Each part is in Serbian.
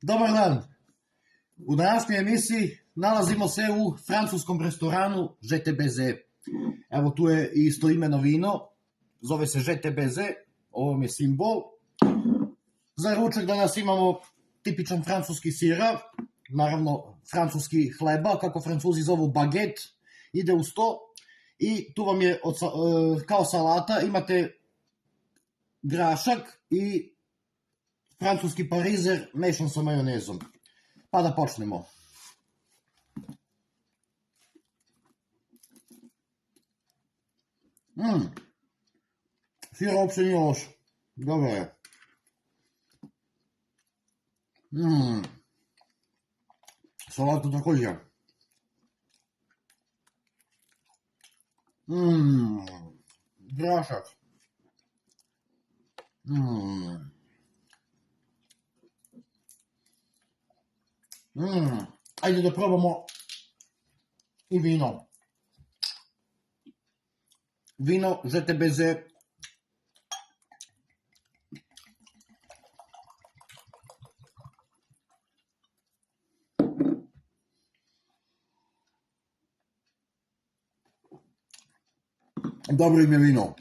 Dobar dan. U današnjoj emisiji nalazimo se u francuskom restoranu ŽTBZ. Evo tu je i istoimeno vino, zove se ŽTBZ, ovo mi je simbol. Za ručak danas imamo tipičan francuski sirap, naravno francuski hleba, kako Francuzi zovu baget, ide uz to. I tu vam je kao salata, imate grašak i francuski parizer mešan sa majonezom. Pa da počnemo. Sir uopšte nije loš. Dobro je. Salata također. Grašak. Ajde da probamo i vino. Vino ŽTBZ. Dobro im je vino.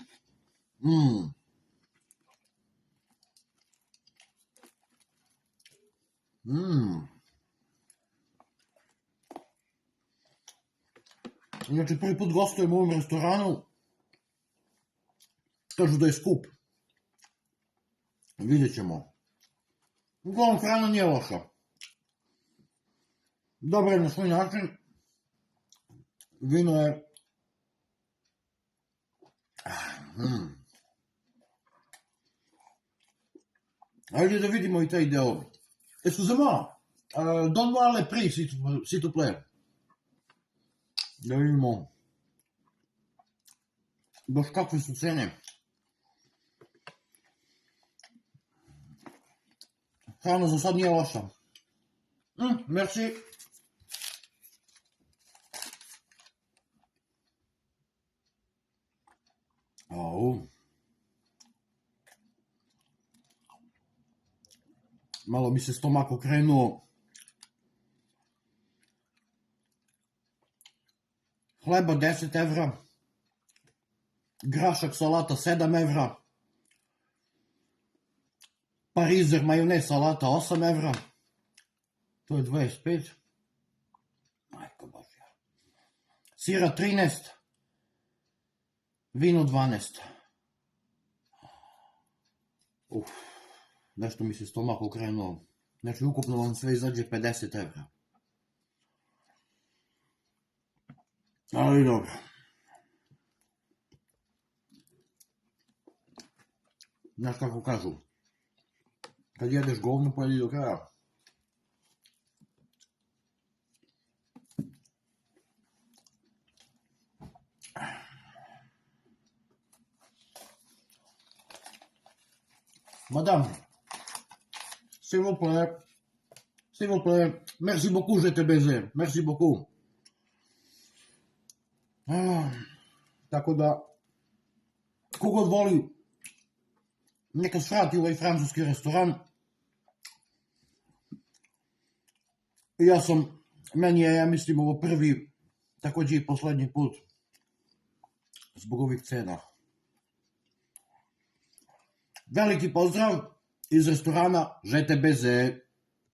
Znači, prvi put gostujem u ovom restoranu. Kažu da je skup. Vidjet ćemo. Uglavnom, hrana nije loša. Dobro je na svoj način. Vino je... Ajde da vidimo i taj deo. Excusez-moi, donne-moi le prix, s'il te plaît. Da vidimo baš kakve su cene. Hrana za sad nije loša. Merci. Malo mi se stomak okrenuo. Hleba 10 evra. Grašak salata 7 evra. Parizer majonez salata 8 evra. To je 25. Majko Božja. Sira 13. Vino 12. Nešto mi se stomak okrenuo. Znači, ukupno vam sve izađe 50 evra. Ali dobro. Znaš kako kažu? Kad jedeš govno, pojedi do kraja. Madame, s'il vous plaît, merci beaucoup ŽTBZ, merci beaucoup. Tako da, kogod voli, neka svrati u ovaj francuski restoran. Meni je, ja mislim, ovo prvi, takođe i poslednji put, zbog ovih cena. Veliki pozdrav iz restorana ŽTBZ.